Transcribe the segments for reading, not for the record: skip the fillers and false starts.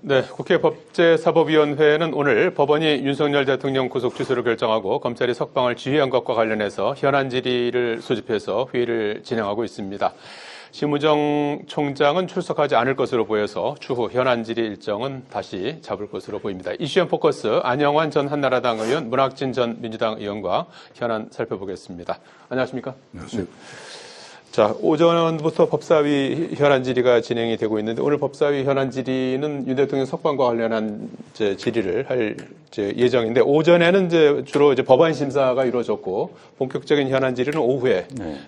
네, 국회 법제사법위원회는 오늘 법원이 윤석열 대통령 구속 취소를 결정하고 검찰이 석방을 지휘한 것과 관련해서 현안 질의를 소집해서 회의를 진행하고 있습니다. 심우정 총장은 출석하지 않을 것으로 보여서 추후 현안 질의 일정은 다시 잡을 것으로 보입니다. 이슈앤 포커스 안영환 전 한나라당 의원, 문학진 전 민주당 의원과 현안 살펴보겠습니다. 안녕하십니까? 안녕하세요. 자, 오전부터 법사위 현안 질의가 진행이 되고 있는데 오늘 법사위 현안 질의는 윤 대통령 석방과 관련한 질의를 할 예정인데 오전에는 주로 법안 심사가 이루어졌고 본격적인 현안 질의는 오후에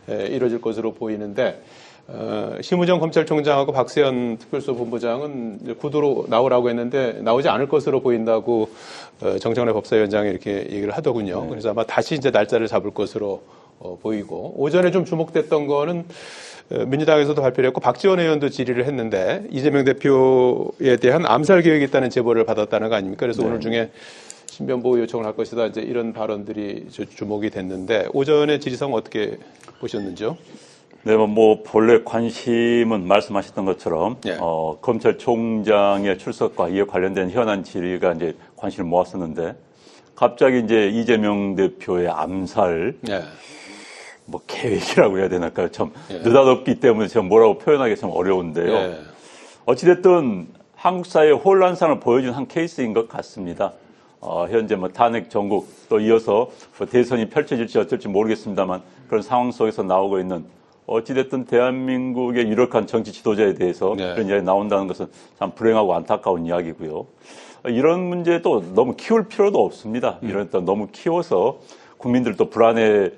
이루어질 것으로 보이는데 심우정 검찰총장하고 박세현 특별수사본부장은 구두로 나오라고 했는데 나오지 않을 것으로 보인다고 정청래 법사위원장이 이렇게 얘기를 하더군요. 그래서 아마 다시 날짜를 잡을 것으로 보이고 오전에 좀 주목됐던 거는 민주당에서도 발표를 했고 박지원 의원도 질의를 했는데 이재명 대표에 대한 암살 계획이 있다는 제보를 받았다는 거 아닙니까? 그래서 오늘 중에 신변보호 요청을 할 것이다. 이제 이런 발언들이 주목이 됐는데 오전에 질의상 어떻게 보셨는지요? 네, 본래 관심은 말씀하셨던 것처럼, 검찰총장의 출석과 이에 관련된 현안 질의가 이제 관심을 모았었는데, 갑자기 이제 이재명 대표의 암살, 계획이라고 해야 되나요? 참, 느닷없기 때문에 제가 뭐라고 표현하기 참 어려운데요. 어찌됐든 한국 사회의 혼란상을 보여준 한 케이스인 것 같습니다. 현재 탄핵 전국 또 이어서 대선이 펼쳐질지 어쩔지 모르겠습니다만 그런 상황 속에서 나오고 있는 어찌됐든 대한민국의 유력한 정치 지도자에 대해서 그런 이야기 나온다는 것은 참 불행하고 안타까운 이야기고요. 이런 문제도 너무 키울 필요도 없습니다. 이런 또 너무 키워서 국민들도 불안에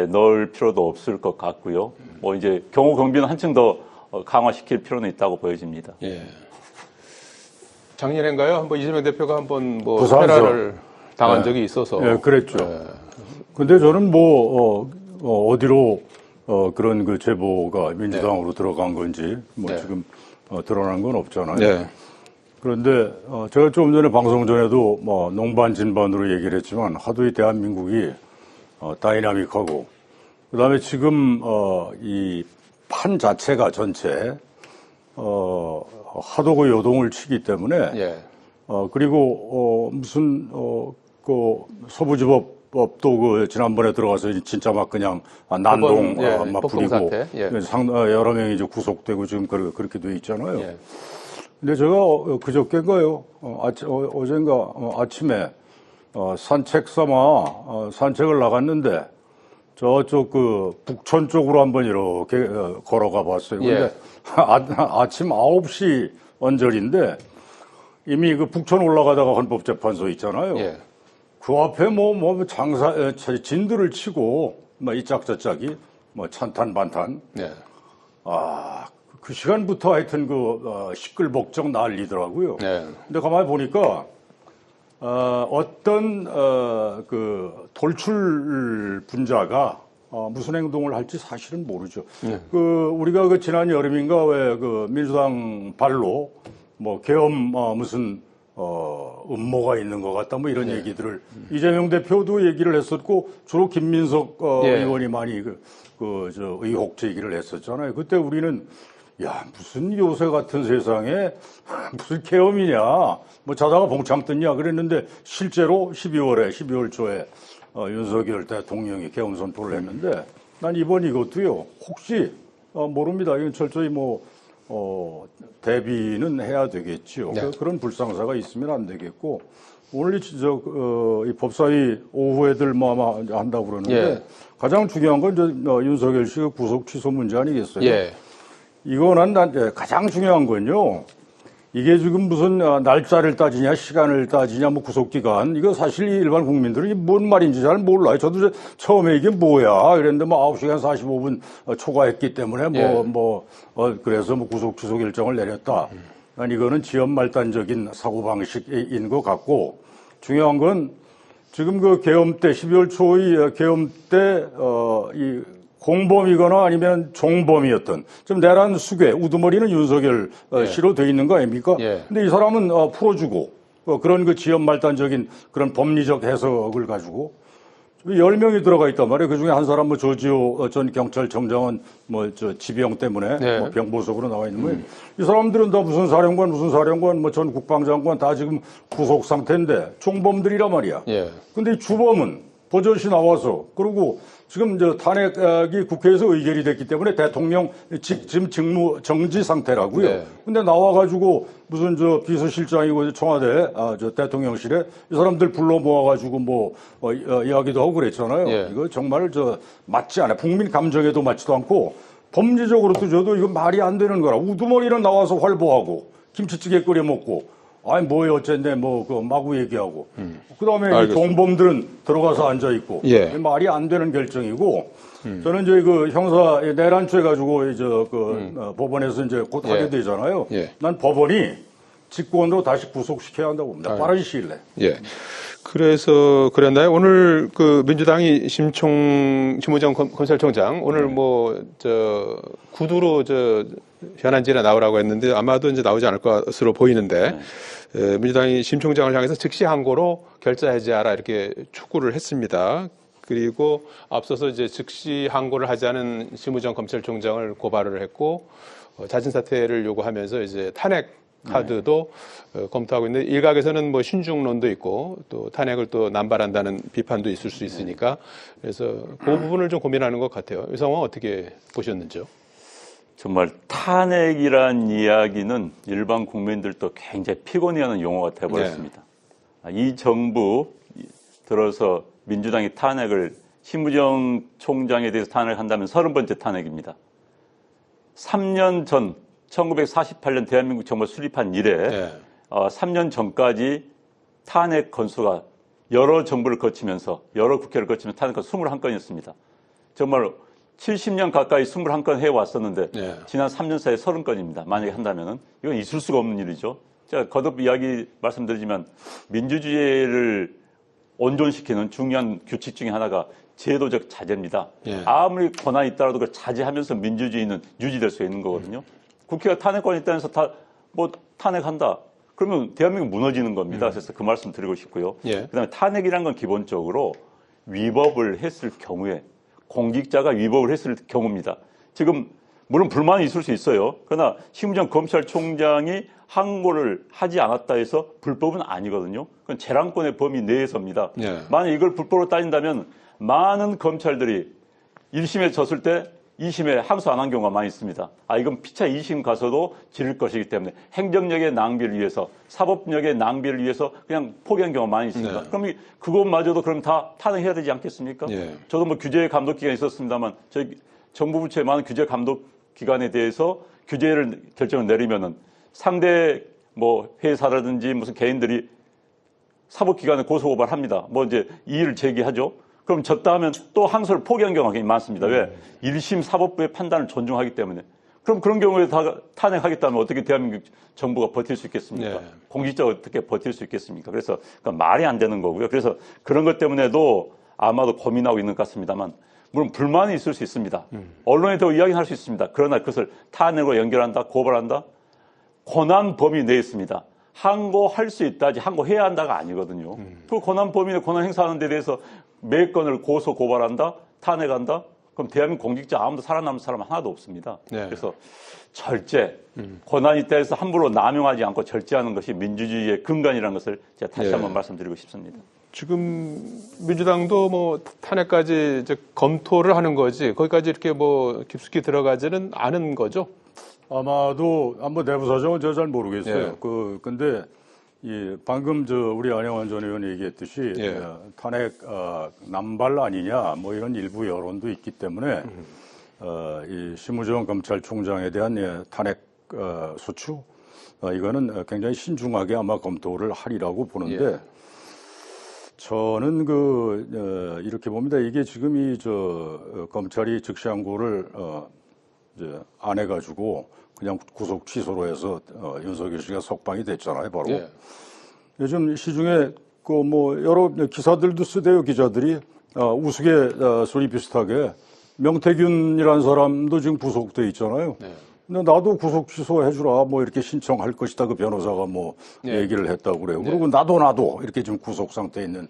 넣을 필요도 없을 것 같고요. 이제 경호 경비는 한층 더 강화시킬 필요는 있다고 보여집니다. 작년인가요? 한번 이재명 대표가 한번 테러를 당한 적이 있어서. 그랬죠. 근데 저는 어디로 그런 그 제보가 민주당으로 들어간 건지 지금 드러난 건 없잖아요. 그런데 제가 좀 전에 방송 전에도 농반 진반으로 얘기를 했지만 하도 이 대한민국이 다이나믹하고 그다음에 지금 이 판 자체가 전체 하도 그 요동을 치기 때문에 그리고 무슨 서부지법도 지난번에 들어가서 진짜 그냥 난동 부리고 여러 명이 이제 구속되고 지금 그렇게 돼 있잖아요. 근데 제가 그저께인가요? 어젠가 아침에 산책 삼아 산책을 나갔는데 저쪽 북촌 쪽으로 한번 이렇게 걸어가 봤어요. 근데 아침 9시 언저리인데 이미 북촌 올라가다가 헌법재판소 있잖아요. 그 앞에 진들을 치고 이 짝저짝이 찬탄 반탄. 그 시간부터 하여튼 시끌벅적 난리더라고요. 근데 가만히 보니까 어떤 돌출 분자가 무슨 행동을 할지 사실은 모르죠. 우리가 지난 여름인가 왜 민주당 발로 계엄 무슨 음모가 있는 것 같다 이런 얘기들을 이재명 대표도 얘기를 했었고 주로 김민석 의원이 많이 의혹 제기를 했었잖아요. 그때 우리는 무슨 요새 같은 세상에 무슨 계엄이냐 자다가 봉창 떴냐 그랬는데 실제로 12월 초에 윤석열 대통령이 계엄 선포를 했는데 난 이번 이것도요 혹시 모릅니다. 이건 철저히 대비는 해야 되겠죠. 그런 불상사가 있으면 안 되겠고 오늘 이 법사위 오후에들 한다고 그러는데 가장 중요한 건 윤석열 씨가 구속 취소 문제 아니겠어요? 이거는 가장 중요한 건요. 이게 지금 무슨 날짜를 따지냐 시간을 따지냐 구속기간 이거 사실 일반 국민들은 이게 뭔 말인지 잘 몰라요. 저도 처음에 이게 뭐야 그랬는데 9시간 45분 초과했기 때문에 그래서 구속 취소 결정을 내렸다. 이거는 지연 말단적인 사고방식인 것 같고 중요한 건 지금 계엄 때 12월 초의 계엄 때 이 공범이거나 아니면 종범이었던 좀 내란 수괴 우두머리는 윤석열 씨로 돼 있는 거 아닙니까? 근데 이 사람은 풀어주고 그런 지연 말단적인 그런 법리적 해석을 가지고 10명이 들어가 있단 말이에요. 그 중에 한 사람 뭐 조지호 전 경찰청장은 뭐 저 지병 때문에 네. 뭐 병보석으로 나와 있는 거예요. 이 사람들은 다 무슨 사령관 뭐 전 국방장관 다 지금 구속 상태인데 총범들이란 말이야. 예. 근데 이 주범은 버젓이 나와서 그리고 지금 저 탄핵이 국회에서 의결이 됐기 때문에 대통령 지금 직무 정지 상태라고요. 네. 근데 나와가지고 무슨 저 비서실장이고 청와대 저 대통령실에 이 사람들 불러 모아가지고 뭐 이야기도 하고 그랬잖아요. 예. 이거 정말 저 맞지 않아. 국민 감정에도 맞지도 않고 범죄적으로도 저도 이거 말이 안 되는 거라. 우두머리는 나와서 활보하고 김치찌개 끓여 먹고. 아니 뭐에 어쨌네 뭐 그 마구 얘기하고 그다음에 이 알겠습니다. 종범들은 들어가서 앉아 있고 예. 말이 안 되는 결정이고 저는 이제 그 형사 내란죄 가지고 이제 그 법원에서 이제 곧 하게 예. 되잖아요. 예. 난 법원이 직권으로 다시 구속시켜야 한다고 봅니다. 빠른 시일 내. 예. 그래서 그랬나요? 오늘 그 민주당이 심우정 검찰총장 오늘 뭐 저 구두로 저 현안질에 나오라고 했는데 아마도 이제 나오지 않을 것으로 보이는데 민주당이 심 총장을 향해서 즉시 항고로 결자 해제하라 이렇게 촉구를 했습니다. 그리고 앞서서 이제 즉시 항고를 하지 않은 심우정 검찰총장을 고발을 했고 자진 사퇴를 요구하면서 이제 탄핵 카드도 검토하고 있는데 일각에서는 뭐 신중론도 있고 또 탄핵을 또 남발한다는 비판도 있을 수 있으니까 그래서 그 부분을 좀 고민하는 것 같아요. 이 상황 어떻게 보셨는지요? 정말 탄핵이란 이야기는 일반 국민들도 굉장히 피곤해하는 용어가 되어버렸습니다. 이 정부 들어서 민주당이 탄핵을 심우정 총장에 대해서 탄핵을 한다면 30번째 탄핵입니다. 3년 전 1948년 대한민국 정부 수립한 이래 3년 전까지 탄핵 건수가 여러 정부를 거치면서 여러 국회를 거치면서 탄핵 건수 21건이었습니다. 정말 70년 가까이 21건 해왔었는데 지난 3년 사이에 30건입니다. 만약에 한다면은 이건 있을 수가 없는 일이죠. 제가 거듭 이야기 말씀드리지만 민주주의를 온전시키는 중요한 규칙 중에 하나가 제도적 자제입니다. 아무리 권한이 있더라도 그걸 자제하면서 민주주의는 유지될 수 있는 거거든요. 국회가 탄핵권이 있다면서 뭐 탄핵한다. 그러면 대한민국 무너지는 겁니다. 그래서 그 말씀 드리고 싶고요. 그다음에 탄핵이란 건 기본적으로 위법을 했을 경우에 공직자가 위법을 했을 경우입니다. 지금 물론 불만이 있을 수 있어요. 그러나 심우정 검찰총장이 항고를 하지 않았다 해서 불법은 아니거든요. 그건 재량권의 범위 내에서입니다. 만약 이걸 불법으로 따진다면 많은 검찰들이 1심에 졌을 때 2심에 항소 안 한 경우가 많이 있습니다. 이건 피차 2심 가서도 지를 것이기 때문에 행정력의 낭비를 위해서 사법력의 낭비를 위해서 그냥 포기한 경우가 많이 있습니다. 그럼 그것마저도 그럼 다 탄핵해야 되지 않겠습니까? 저도 뭐 규제 감독 기관이 있었습니다만 저희 정부 부처의 많은 규제 감독 기관에 대해서 규제를 결정을 내리면은 상대 뭐 회사라든지 무슨 개인들이 사법기관에 고소고발합니다. 뭐 이제 이의를 제기하죠. 그럼 졌다 하면 또 항소를 포기한 경우가 굉장히 많습니다. 왜? 1심 사법부의 판단을 존중하기 때문에. 그럼 그런 경우에 다 탄핵하겠다면 어떻게 대한민국 정부가 버틸 수 있겠습니까? 공직자가 어떻게 버틸 수 있겠습니까? 그래서 그러니까 말이 안 되는 거고요. 그래서 그런 것 때문에도 아마도 고민하고 있는 것 같습니다만 물론 불만이 있을 수 있습니다. 언론에 더 이야기는 할 수 있습니다. 그러나 그것을 탄핵으로 연결한다, 고발한다? 권한 범위 내에 있습니다. 항고할 수 있다지 항고해야 한다가 아니거든요. 그 권한 범위 내 권한 행사하는 데 대해서 매 건을 고소 고발한다, 탄핵한다. 그럼 대한민국 공직자 아무도 살아남은 사람 하나도 없습니다. 그래서 절제, 권한이 있다 해서 함부로 남용하지 않고 절제하는 것이 민주주의의 근간이라는 것을 제가 다시 한번 말씀드리고 싶습니다. 지금 민주당도 뭐 탄핵까지 이제 검토를 하는 거지 거기까지 이렇게 뭐 깊숙이 들어가지는 않은 거죠? 아마도 한번 내부 사정은 제가 잘 모르겠어요. 근데 방금 우리 안영환 전 의원이 얘기했듯이 탄핵 남발 아니냐 뭐 이런 일부 여론도 있기 때문에 이 심우정 검찰총장에 대한 탄핵 소추 이거는 굉장히 신중하게 아마 검토를 하리라고 보는데 저는 이렇게 봅니다. 이게 지금 검찰이 즉시 항고를 이제 안 해가지고 그냥 구속 취소로 해서 윤석열 씨가 석방이 됐잖아요, 바로. 요즘 시중에 여러 기사들도 쓰대요, 기자들이. 우스갯소리 비슷하게 명태균이라는 사람도 지금 구속돼 있잖아요. 근데 나도 구속 취소해주라 뭐 이렇게 신청할 것이다 그 변호사가 얘기를 했다고 그래요. 그리고 나도 이렇게 지금 구속 상태에 있는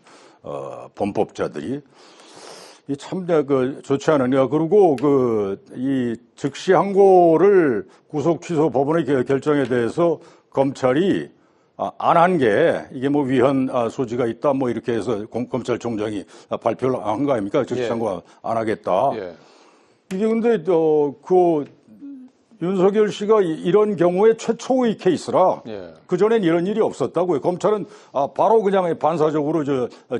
범법자들이 이 참 좋지 않으냐. 그리고 이 즉시 항고를 구속 취소 법원의 결정에 대해서 검찰이 안 한 게 이게 뭐 위헌 소지가 있다 뭐 이렇게 해서 검찰총장이 발표를 한 거 아닙니까? 즉시 항고 안 하겠다. 예. 이게 근데 윤석열 씨가 이런 경우에 최초의 케이스라 예. 그전엔 이런 일이 없었다고요. 검찰은 바로 그냥 반사적으로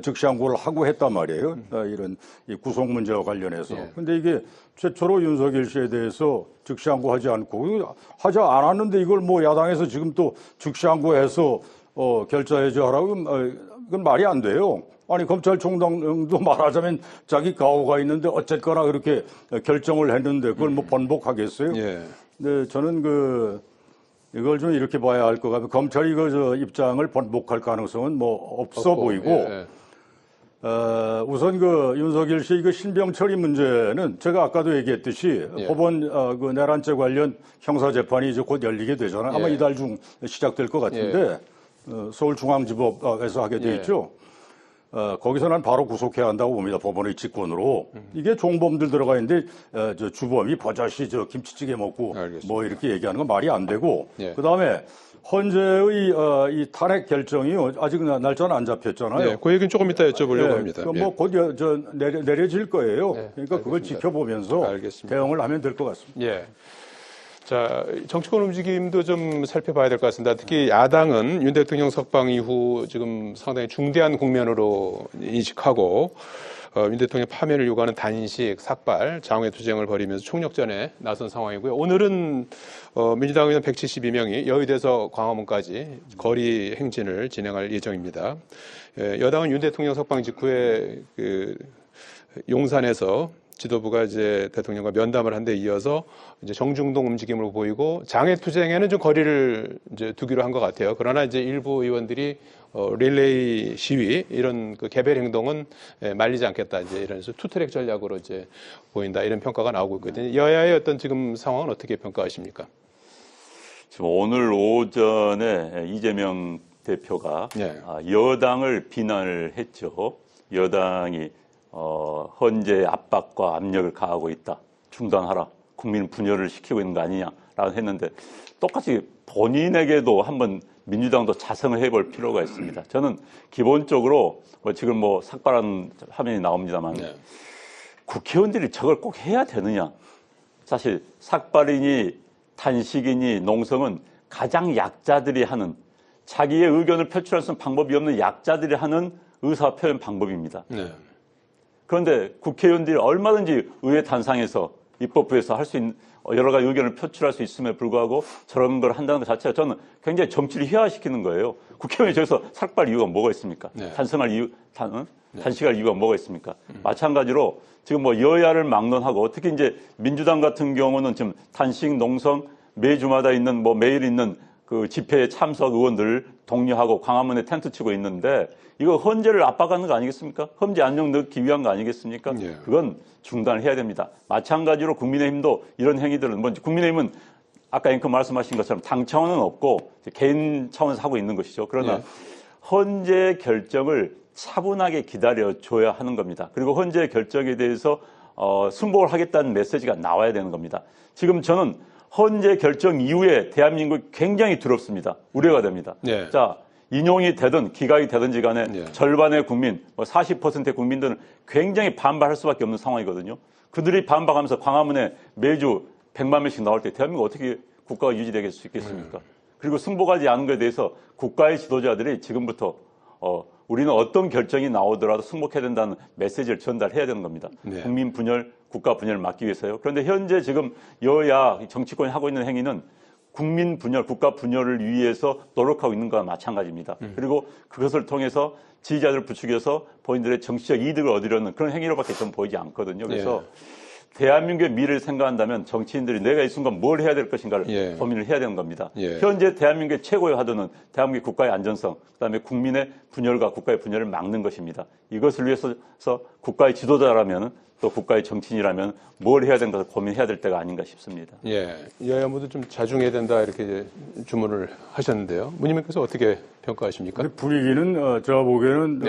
즉시 항고를 하고 했단 말이에요. 이런 이 구속 문제와 관련해서. 예. 근데 이게 최초로 윤석열 씨에 대해서 즉시 항고하지 않고 하지 않았는데 이걸 뭐 야당에서 지금 또 즉시 항고해서 결자해제 하라고 그건 말이 안 돼요. 아니 검찰총장도 말하자면 자기 가오가 있는데 어쨌거나 그렇게 결정을 했는데 그걸 뭐 번복하겠어요? 예. 네, 저는 이걸 좀 이렇게 봐야 할 것 같아요. 검찰이 입장을 번복할 가능성은 뭐 없어 보이고, 예. 우선 윤석열 씨 신병처리 문제는 제가 아까도 얘기했듯이 예. 법원 내란죄 관련 형사재판이 이제 곧 열리게 되잖아요. 아마 예. 이달 중 시작될 것 같은데, 서울중앙지법에서 하게 돼 예. 있죠. 거기서 난 바로 구속해야 한다고 봅니다. 법원의 직권으로. 이게 종범들 들어가 있는데, 주범이 버젓이 김치찌개 먹고 알겠습니다. 뭐 이렇게 얘기하는 건 말이 안 되고. 예. 그 다음에 헌재의 이 탄핵 결정이 아직 날짜는 안 잡혔잖아요. 네, 그 얘기는 조금 이따 여쭤보려고 합니다. 예. 곧 내려질 거예요. 네, 그러니까 그걸 알겠습니다. 지켜보면서 알겠습니다. 대응을 하면 될 것 같습니다. 예. 자, 정치권 움직임도 좀 살펴봐야 될 것 같습니다. 특히 야당은 윤 대통령 석방 이후 지금 상당히 중대한 국면으로 인식하고 윤 대통령 파면을 요구하는 단식, 삭발, 장외투쟁을 벌이면서 총력전에 나선 상황이고요. 오늘은 민주당 의원 172명이 여의도에서 광화문까지 거리 행진을 진행할 예정입니다. 여당은 윤 대통령 석방 직후에 용산에서 지도부가 이제 대통령과 면담을 한 데 이어서 이제 정중동 움직임을 보이고 장외투쟁에는 좀 거리를 이제 두기로 한 것 같아요. 그러나 이제 일부 의원들이 릴레이 시위 이런 개별 행동은 말리지 않겠다 이제 이러면서 투트랙 전략으로 이제 보인다 이런 평가가 나오고 있거든요. 여야의 어떤 지금 상황은 어떻게 평가하십니까? 지금 오늘 오전에 이재명 대표가 예. 여당을 비난을 했죠. 여당이 헌재의 압박과 압력을 가하고 있다. 중단하라. 국민 분열을 시키고 있는 거 아니냐라고 했는데 똑같이 본인에게도 한번 민주당도 자성을 해볼 필요가 있습니다. 저는 기본적으로 지금 삭발한 화면이 나옵니다만 네. 국회의원들이 저걸 꼭 해야 되느냐. 사실 삭발이니 단식이니 농성은 가장 약자들이 하는 자기의 의견을 표출할 수 있는 방법이 없는 약자들이 하는 의사표현 방법입니다. 네. 그런데 국회의원들이 얼마든지 의회 단상에서 입법부에서 할 수 있는 여러 가지 의견을 표출할 수 있음에 불구하고 저런 걸 한다는 것 자체가 저는 굉장히 정치를 희화시키는 거예요. 국회의원이 저기서 삭발 이유가 뭐가 있습니까? 네. 단식할 이유가 뭐가 있습니까? 마찬가지로 지금 여야를 막론하고 특히 이제 민주당 같은 경우는 지금 단식, 농성 매주마다 있는 매일 있는 그 집회에 참석 의원들 독려하고 광화문에 텐트 치고 있는데 이거 헌재를 압박하는 거 아니겠습니까? 헌재 안정 넣기 위한 거 아니겠습니까? 예. 그건 중단을 해야 됩니다. 마찬가지로 국민의힘도 이런 행위들은 국민의힘은 아까 앵커 말씀하신 것처럼 당 차원은 없고 개인 차원에서 하고 있는 것이죠. 그러나 예. 헌재 결정을 차분하게 기다려줘야 하는 겁니다. 그리고 헌재 결정에 대해서 승복을 하겠다는 메시지가 나와야 되는 겁니다. 지금 저는 헌재 결정 이후에 대한민국이 굉장히 두렵습니다. 우려가 됩니다. 네. 자, 인용이 되든 기각이 되든지 간에 네. 절반의 국민, 40%의 국민들은 굉장히 반발할 수밖에 없는 상황이거든요. 그들이 반박하면서 광화문에 매주 100만 명씩 나올 때 대한민국 어떻게 국가가 유지될 수 있겠습니까? 그리고 승복하지 않은 것에 대해서 국가의 지도자들이 지금부터 우리는 어떤 결정이 나오더라도 승복해야 된다는 메시지를 전달해야 되는 겁니다. 네. 국민 분열, 국가 분열을 막기 위해서요. 그런데 현재 지금 여야 정치권이 하고 있는 행위는 국민 분열, 국가 분열을 위해서 노력하고 있는 것과 마찬가지입니다. 그리고 그것을 통해서 지지자들을 부추겨서 본인들의 정치적 이득을 얻으려는 그런 행위로밖에 좀 보이지 않거든요. 그래서 대한민국의 미래를 생각한다면 정치인들이 내가 이 순간 뭘 해야 될 것인가를 고민을 해야 되는 겁니다. 현재 대한민국의 최고의 화두는 대한민국 국가의 안전성, 그다음에 국민의 분열과 국가의 분열을 막는 것입니다. 이것을 위해서 국가의 지도자라면 또 국가의 정치인이라면 뭘 해야 된가 고민해야 될 때가 아닌가 싶습니다. 예, 여야 모두 좀 자중해야 된다 이렇게 주문을 하셨는데요. 문님께서 어떻게 평가하십니까? 분위기는 제가 보기에는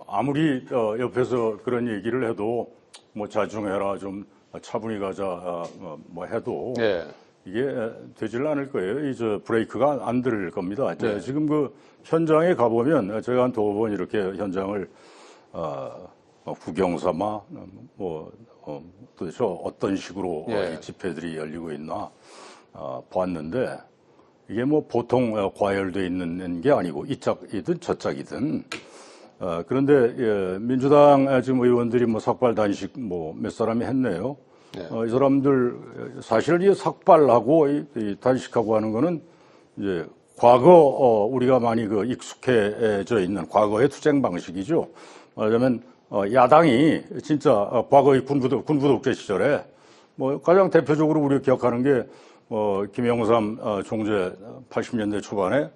아무리 옆에서 그런 얘기를 해도 뭐 자중해라, 좀 차분히 가자, 뭐 해도 예. 이게 되질 않을 거예요. 이 브레이크가 안 들 겁니다. 지금 그 현장에 가보면 제가 한 2번 이렇게 현장을 구경 삼아 도대체 어떤 식으로 이 집회들이 열리고 있나 보았는데 이게 뭐 보통 과열돼 있는 게 아니고 이 짝이든 저 짝이든 그런데 민주당 지금 의원들이 뭐 삭발 단식 뭐 몇 사람이 했네요. 이 사람들 사실 이 삭발하고 이 단식하고 하는 거는 이제 과거 우리가 많이 그 익숙해져 있는 과거의 투쟁 방식이죠. 말하자면 야당이 진짜 과거의 군부독재 시절에 뭐 가장 대표적으로 우리가 기억하는 게 김영삼 총재 80년대 초반에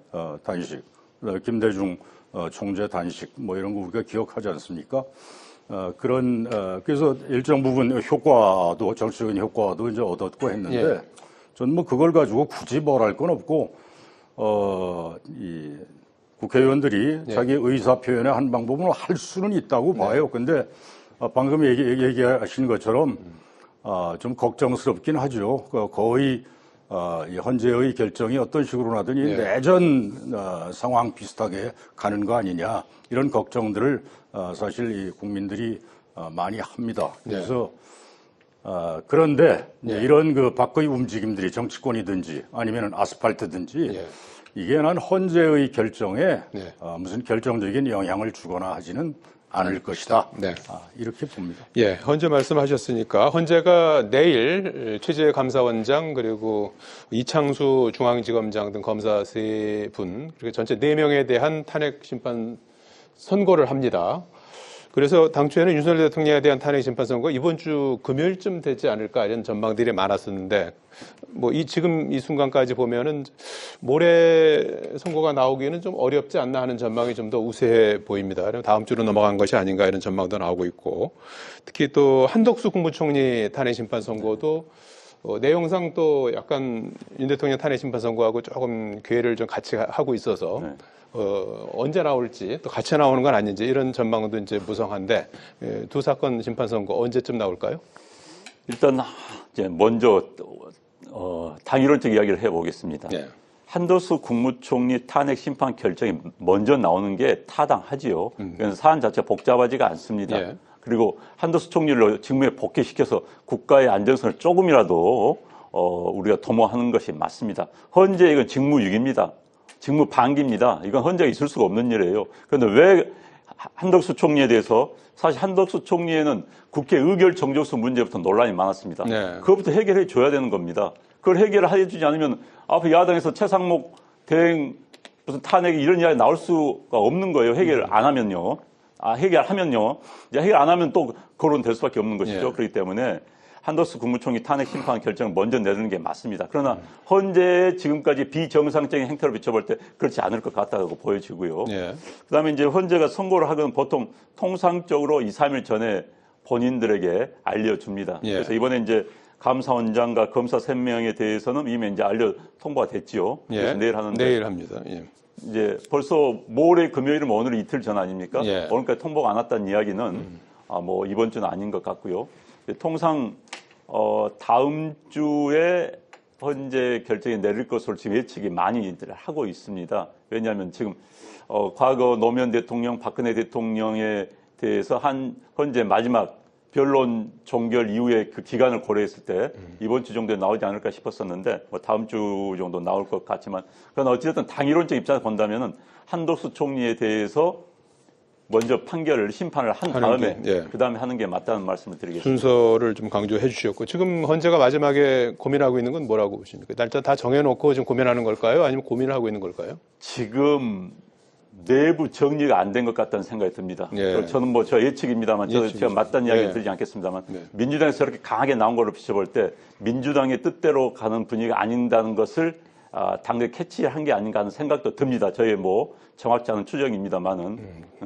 단식, 그다음에 김대중 총재 단식 뭐 이런 거 우리가 기억하지 않습니까? 그래서 일정 부분 효과도 정치적인 효과도 이제 얻었고 했는데 저는 뭐 그걸 가지고 굳이 뭘 할 건 없고 이 국회의원들이 자기 의사 표현의 한 방법은 할 수는 있다고 봐요. 근데 방금 얘기하신 것처럼 좀 걱정스럽긴 하죠. 거의 현재의 결정이 어떤 식으로 나더니 내전 상황 비슷하게 가는 거 아니냐 이런 걱정들을 사실 이 국민들이 많이 합니다. 그래서 그런데 이런 그 밖의 움직임들이 정치권이든지 아니면 아스팔트든지 이게 난 헌재의 결정에 무슨 결정적인 영향을 주거나 하지는 않을 것이다. 이렇게 봅니다. 예, 헌재 말씀하셨으니까 헌재가 내일 최재 감사원장 그리고 이창수 중앙지검장 등 검사 3분 그리고 전체 4명에 대한 탄핵 심판 선고를 합니다. 그래서 당초에는 윤석열 대통령에 대한 탄핵 심판 선거 이번 주 금요일쯤 되지 않을까 이런 전망들이 많았었는데 뭐 지금 이 순간까지 보면은 모레 선고가 나오기는 좀 어렵지 않나 하는 전망이 좀 더 우세해 보입니다. 그럼 다음 주로 넘어간 것이 아닌가 이런 전망도 나오고 있고 특히 또 한덕수 국무총리 탄핵 심판 선고도 내용상 또 약간 윤 대통령 탄핵 심판 선고하고 조금 궤를 좀 같이 하고 있어서 언제 나올지 또 같이 나오는 건 아닌지 이런 전망도 이제 무성한데 두 사건 심판 선고 언제쯤 나올까요? 일단 이제 먼저 당일론적 이야기를 해보겠습니다. 한덕수 국무총리 탄핵 심판 결정이 먼저 나오는 게 타당하지요. 그래서 사안 자체가 복잡하지가 않습니다. 그리고 한덕수 총리를 직무에 복귀시켜서 국가의 안정성을 조금이라도 우리가 도모하는 것이 맞습니다. 헌재 이건 직무유기입니다. 직무 방기입니다. 이건 헌재가 있을 수가 없는 일이에요. 그런데 왜 한덕수 총리에 대해서 사실 한덕수 총리에는 국회 의결 정족수 문제부터 논란이 많았습니다. 그것부터 해결해 줘야 되는 겁니다. 그걸 해결을 해주지 않으면 앞에 야당에서 최상목 대행 무슨 탄핵 이런 이야기 나올 수가 없는 거예요. 해결을 안 하면요. 해결하면요. 이제 해결 안 하면 또 거론될 수밖에 없는 것이죠. 그렇기 때문에 한덕수 국무총리 탄핵 심판 결정을 먼저 내리는 게 맞습니다. 그러나 헌재 지금까지 비정상적인 행태로 비춰볼 때 그렇지 않을 것 같다고 보여지고요. 그다음에 이제 헌재가 선고를 하건 보통 통상적으로 2, 3일 전에 본인들에게 알려줍니다. 그래서 이번에 이제 감사원장과 검사 3명에 대해서는 이미 이제 통보가 됐지요. 그래서 내일 하는데. 내일 합니다. 이제 벌써 모레 금요일은 오늘 이틀 전 아닙니까? 오늘까지 통보가 안 왔다는 이야기는 뭐 이번 주는 아닌 것 같고요. 통상 다음 주에 헌재 결정이 내릴 것으로 지금 예측이 많이들 하고 있습니다. 왜냐하면 지금 과거 노무현 대통령, 박근혜 대통령에 대해서 헌재 마지막 변론 종결 이후에 그 기간을 고려했을 때 이번 주 정도에 나오지 않을까 싶었었는데 뭐 다음 주 정도 나올 것 같지만 그러나 어찌됐든 당일론적 입장에서 본다면은 한덕수 총리에 대해서 먼저 판결을 심판을 한 다음에 그다음에 하는 게 맞다는 말씀을 드리겠습니다. 순서를 좀 강조해 주셨고 지금 헌재가 마지막에 고민하고 있는 건 뭐라고 보십니까? 날짜 다 정해놓고 지금 고민하는 걸까요? 아니면 고민을 하고 있는 걸까요? 지금 내부 정리가 안 된 것 같다는 생각이 듭니다. 저는 뭐 저 예측입니다만 제가 맞다는 이야기를 드리지 않겠습니다만 민주당에서 저렇게 강하게 나온 걸로 비춰볼 때 민주당의 뜻대로 가는 분위기가 아닌다는 것을 당내 캐치한 게 아닌가 하는 생각도 듭니다. 저의 뭐 정확지 않은 추정입니다만은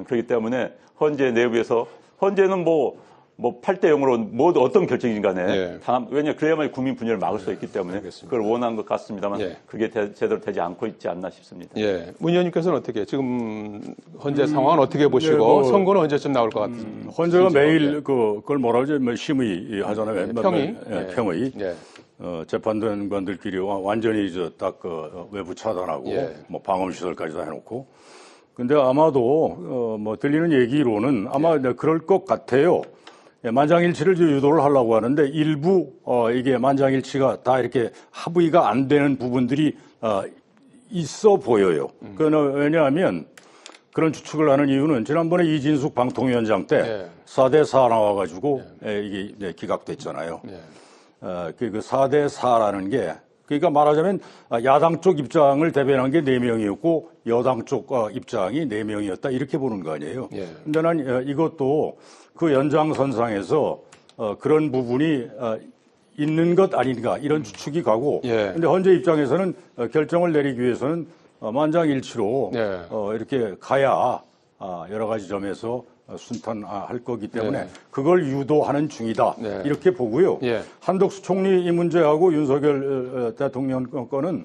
그렇기 때문에 헌재 내부에서 헌재는 뭐 뭐 8대 0으로 뭐 어떤 결정인 간에 예. 왜냐 그래야만 국민 분열을 막을 수 있기 때문에 그걸 원한 것 같습니다만 예. 그게 제대로 되지 않고 있지 않나 싶습니다. 예. 문 의원님께서는 어떻게 지금 현재 상황은 어떻게 보시고 선거는 언제쯤 나올 것 같습니다. 헌재가 매일 그걸 뭐라고 하죠? 뭐 심의 하잖아요. 평의. 평의. 예. 재판관들끼리 완전히 딱 외부 차단하고 예. 뭐 방음 시설까지 다 해놓고. 근데 아마도 뭐 들리는 얘기로는 아마 그럴 것 같아요. 예, 만장일치를 유도를 하려고 하는데 일부 이게 만장일치가 다 이렇게 합의가 안 되는 부분들이 있어 보여요. 그는 왜냐하면 그런 추측을 하는 이유는 지난번에 이진숙 방통위원장 때 예. 4대4 나와가지고 이게 기각됐잖아요. 그 4대4라는 게 그러니까 말하자면 야당 쪽 입장을 대변한 게 4명이었고 여당 쪽 입장이 4명이었다 이렇게 보는 거 아니에요. 예. 근데 난 이것도 그 연장선상에서 그런 부분이 있는 것 아닌가 이런 추측이 가고 예. 근데 헌재 입장에서는 결정을 내리기 위해서는 만장일치로 예. 이렇게 가야 여러 가지 점에서 순탄할 거기 때문에 네. 그걸 유도하는 중이다. 네. 이렇게 보고요. 예. 한덕수 총리 이 문제하고 윤석열 대통령 건은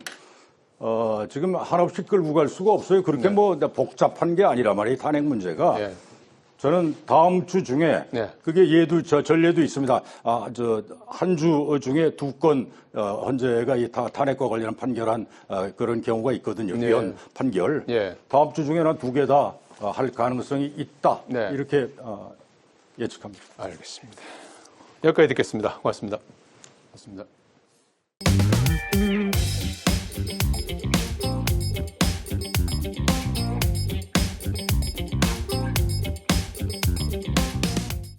지금 한없이 끌고 갈 수가 없어요. 그렇게 뭐 복잡한 게 아니라 말이에요. 탄핵 문제가. 예. 저는 다음 주 중에 네. 그게 전례도 있습니다. 한 주 중에 2건 헌재가 이 탄핵과 관련한 판결한 그런 경우가 있거든요. 네. 위헌 판결. 예. 다음 주 중에는 2개 다 할 가능성이 있다. 네. 이렇게 예측합니다. 알겠습니다. 여기까지 듣겠습니다. 고맙습니다. 고맙습니다.